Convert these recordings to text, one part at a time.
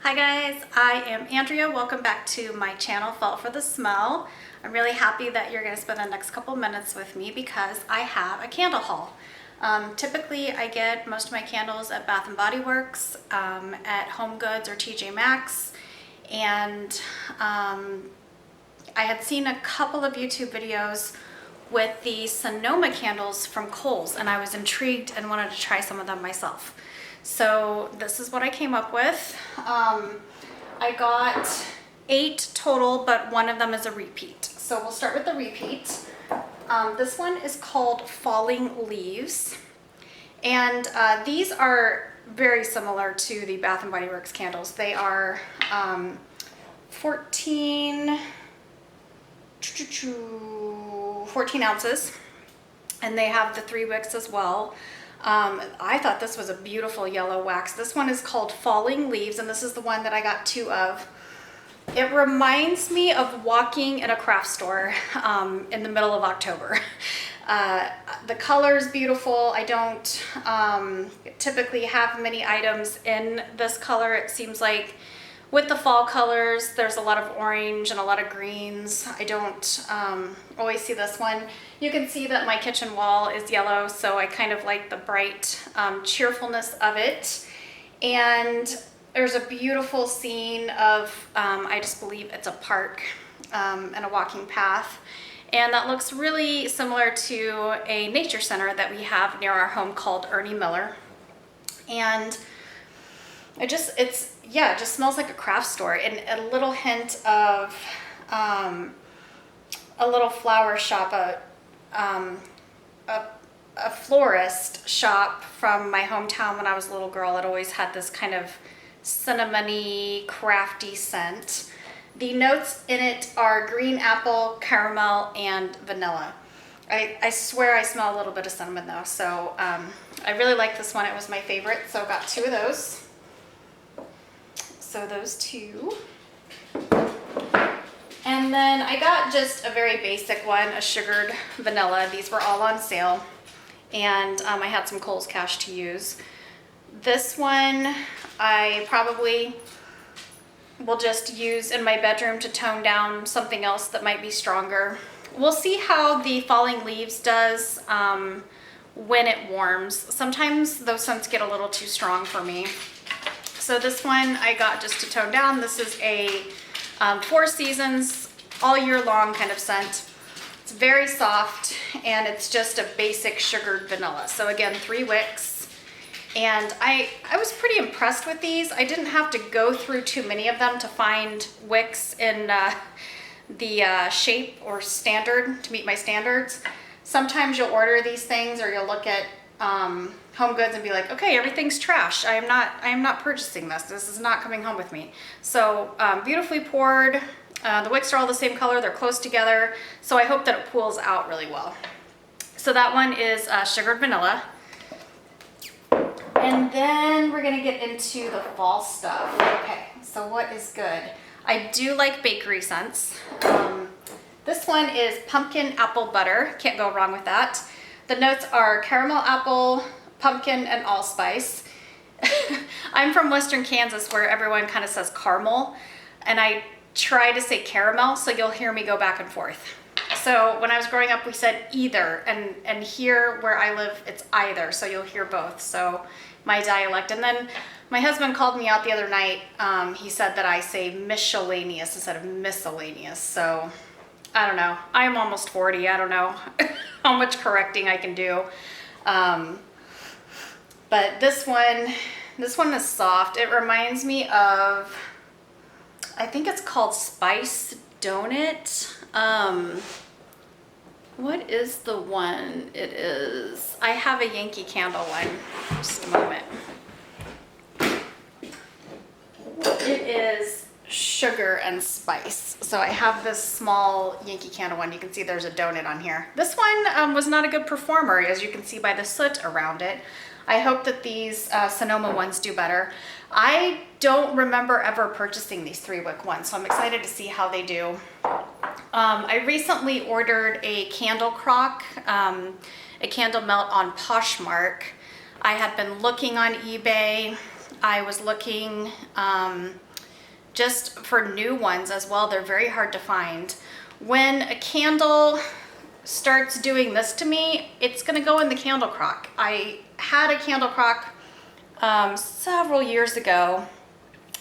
Hi guys, I am Andrea. Welcome back to my channel, Fall for the Smell. I'm really happy that you're going to spend the next couple minutes with me because I have a candle haul. Typically I get most of my candles at Bath & Body Works, at Home Goods or TJ Maxx, and I had seen a couple of YouTube videos with the Sonoma candles from Kohl's, and I was intrigued and wanted to try some of them myself. So this is what I came up with. I got 8 total, but one of them is a repeat. So we'll start with the repeat. This one is called Falling Leaves. And these are very similar to the Bath & Body Works candles. They are 14 ounces, and they have the 3 wicks as well. I thought this was a beautiful yellow wax. This one is called Falling Leaves, and this is the one that I got 2 of. It reminds me of walking in a craft store in the middle of October. The color is beautiful. I don't typically have many items in this color. It seems like with the fall colors, there's a lot of orange and a lot of greens. I don't always see this one. You can see that my kitchen wall is yellow, so I kind of like the bright cheerfulness of it. And there's a beautiful scene of, I just believe it's a park and a walking path. And that looks really similar to a nature center that we have near our home called Ernie Miller. And it just smells like a craft store, and a little hint of a little flower shop, a florist shop from my hometown when I was a little girl. It always had this kind of cinnamony, crafty scent. The notes in it are green apple, caramel, and vanilla. I swear I smell a little bit of cinnamon though, so I really like this one. It was my favorite, so I got 2 of those. So those 2. And then I got just a very basic one, a sugared vanilla. These were all on sale, and I had some Kohl's cash to use. This one I probably will just use in my bedroom to tone down something else that might be stronger. We'll see how the Falling Leaves does when it warms. Sometimes those scents get a little too strong for me. So this one I got just to tone down. This is a 4 seasons, all year long kind of scent. It's very soft, and it's just a basic sugared vanilla. So again, 3 wicks. And I was pretty impressed with these. I didn't have to go through too many of them to find wicks in the shape or standard to meet my standards. Sometimes you'll order these things, or you'll look at Home Goods and be like, okay, everything's trash. I am not purchasing this. This is not coming home with me. So beautifully poured. The wicks are all the same color. They're close together. So I hope that it pools out really well. So that one is sugared vanilla. And then we're gonna get into the fall stuff. Okay, so what is good? I do like bakery scents. This one is pumpkin apple butter. Can't go wrong with that. The notes are caramel apple, pumpkin, and allspice. I'm from Western Kansas, where everyone kind of says caramel, and I try to say caramel, so you'll hear me go back and forth. So when I was growing up, we said either, and here where I live, it's either, so you'll hear both. So my dialect. And then my husband called me out the other night. He said that I say miscellaneous instead of miscellaneous. So I don't know. I'm almost 40. I don't know how much correcting I can do. But this one is soft. It reminds me of, I think it's called Spice Donut. What is the one it is? I have a Yankee Candle one. Just a moment. It is sugar and spice. So I have this small Yankee Candle one. You can see there's a donut on here. This one was not a good performer, as you can see by the soot around it. I hope that these Sonoma ones do better. I don't remember ever purchasing these 3-wick ones, so I'm excited to see how they do. I recently ordered a candle crock, a candle melt on Poshmark. I had been looking on eBay. I was looking just for new ones as well, they're very hard to find. When a candle starts doing this to me, it's gonna go in the candle crock. I had a candle crock several years ago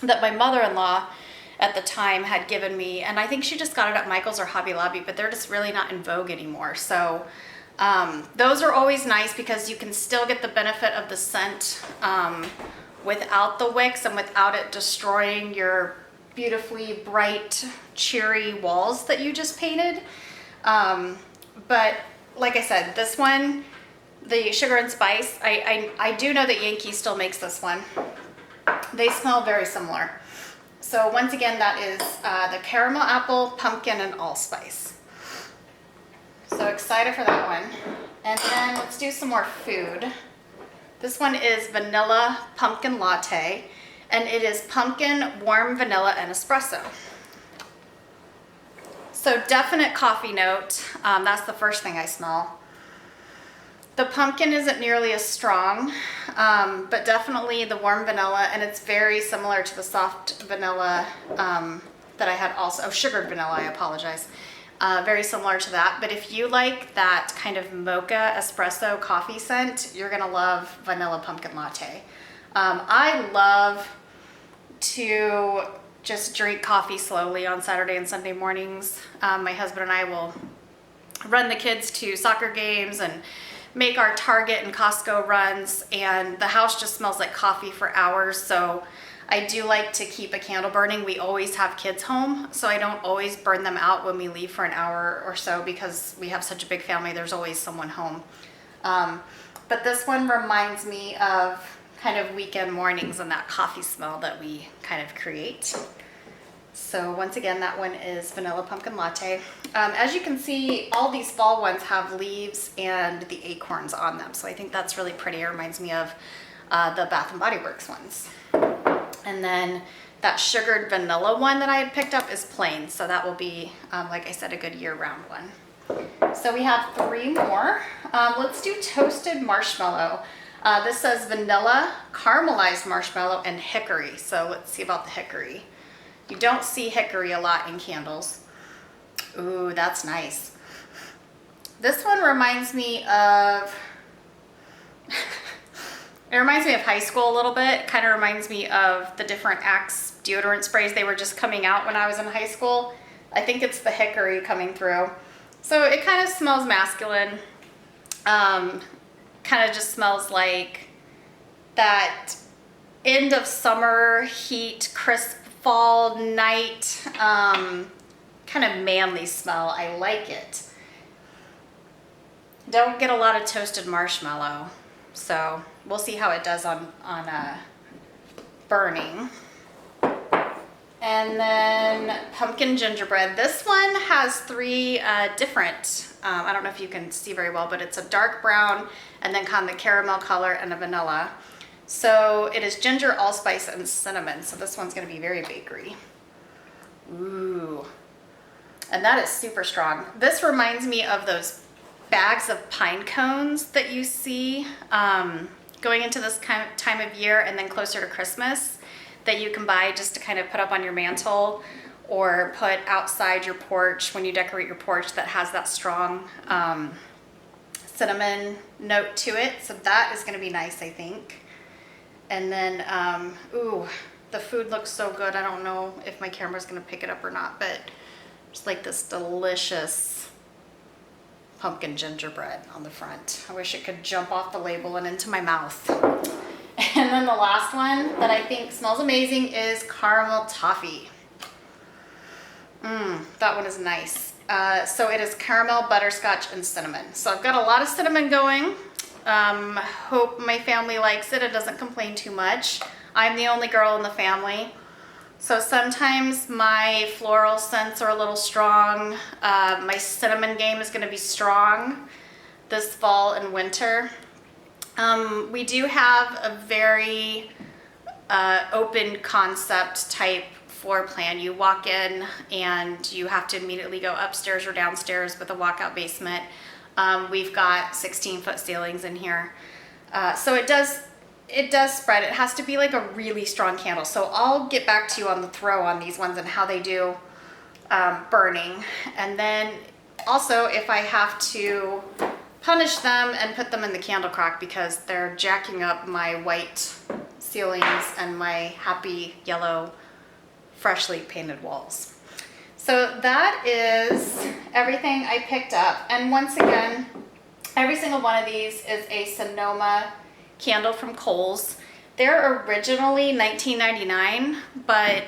that my mother-in-law at the time had given me, and I think she just got it at Michael's or Hobby Lobby, but they're just really not in vogue anymore. So those are always nice because you can still get the benefit of the scent without the wicks and without it destroying your beautifully bright, cheery walls that you just painted. But like I said, this one, the sugar and spice, I do know that Yankee still makes this one. They smell very similar. So once again, that is the caramel apple, pumpkin, and allspice. So excited for that one. And then let's do some more food. This one is vanilla pumpkin latte, and it is pumpkin, warm vanilla, and espresso. So definite coffee note. That's the first thing I smell. The pumpkin isn't nearly as strong, but definitely the warm vanilla, and it's very similar to the soft vanilla that I had also, sugared vanilla, I apologize. Very similar to that, but if you like that kind of mocha espresso coffee scent, you're gonna love vanilla pumpkin latte. I love to just drink coffee slowly on Saturday and Sunday mornings. My husband and I will run the kids to soccer games and make our Target and Costco runs, and the house just smells like coffee for hours. So I do like to keep a candle burning. We always have kids home, so I don't always burn them out when we leave for an hour or so because we have such a big family. There's always someone home. But this one reminds me of kind of weekend mornings and that coffee smell that we kind of create. So once again, that one is vanilla pumpkin latte. As you can see, all these fall ones have leaves and the acorns on them. So I think that's really pretty. It reminds me of the Bath and Body Works ones. And then that sugared vanilla one that I had picked up is plain. So that will be, like I said, a good year-round one. So we have 3 more. Let's do toasted marshmallow. This says vanilla, caramelized marshmallow, and hickory. So let's see about the hickory. You don't see hickory a lot in candles. Ooh, that's nice. This one reminds me of, it reminds me of high school a little bit. Kind of reminds me of the different Axe deodorant sprays. They were just coming out when I was in high school. I think it's the hickory coming through. So it kind of smells masculine. Kind of just smells like that end of summer heat, crisp fall night, kind of manly smell. I like it. Don't get a lot of toasted marshmallow, so we'll see how it does on burning. And then pumpkin gingerbread. This one has 3 different, I don't know if you can see very well, but it's a dark brown and then kind of the caramel color and a vanilla. So it is ginger, allspice, and cinnamon. So this one's gonna be very bakery. Ooh, and that is super strong. This reminds me of those bags of pine cones that you see going into this kind of time of year and then closer to Christmas that you can buy just to kind of put up on your mantle or put outside your porch when you decorate your porch, that has that strong cinnamon note to it. So that is gonna be nice, I think. And then, ooh, the food looks so good. I don't know if my camera's gonna pick it up or not, but just like this delicious pumpkin gingerbread on the front. I wish it could jump off the label and into my mouth. And then the last one that I think smells amazing is caramel toffee. That one is nice. So it is caramel, butterscotch, and cinnamon. So I've got a lot of cinnamon going. Hope my family likes it. It doesn't complain too much. I'm the only girl in the family. So sometimes my floral scents are a little strong. My cinnamon game is gonna be strong this fall and winter. We do have a very open concept type floor plan. You walk in and you have to immediately go upstairs or downstairs with a walkout basement. We've got 16-foot ceilings in here. So it does it does spread. It has to be like a really strong candle. So I'll get back to you on the throw on these ones and how they do burning. And then also if I have to punish them and put them in the candle crack because they're jacking up my white ceilings and my happy yellow freshly painted walls. So that is everything I picked up. And once again, every single one of these is a Sonoma candle from Kohl's. They're originally $19.99, but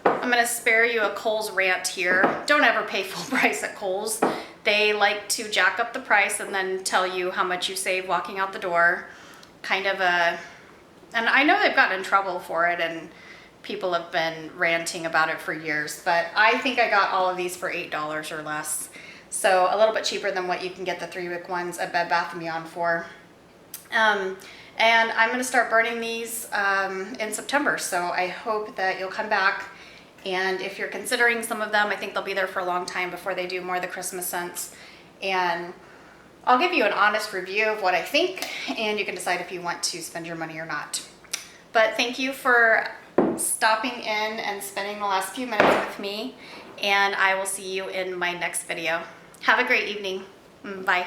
I'm gonna spare you a Kohl's rant here. Don't ever pay full price at Kohl's. They like to jack up the price and then tell you how much you save walking out the door. Kind of and I know they've gotten in trouble for it and people have been ranting about it for years, but I think I got all of these for $8 or less. So a little bit cheaper than what you can get the 3-wick ones at Bed Bath & Beyond for. And I'm gonna start burning these in September, so I hope that you'll come back. And if you're considering some of them, I think they'll be there for a long time before they do more of the Christmas scents. And I'll give you an honest review of what I think, and you can decide if you want to spend your money or not. But thank you for stopping in and spending the last few minutes with me, and I will see you in my next video. Have a great evening. Bye.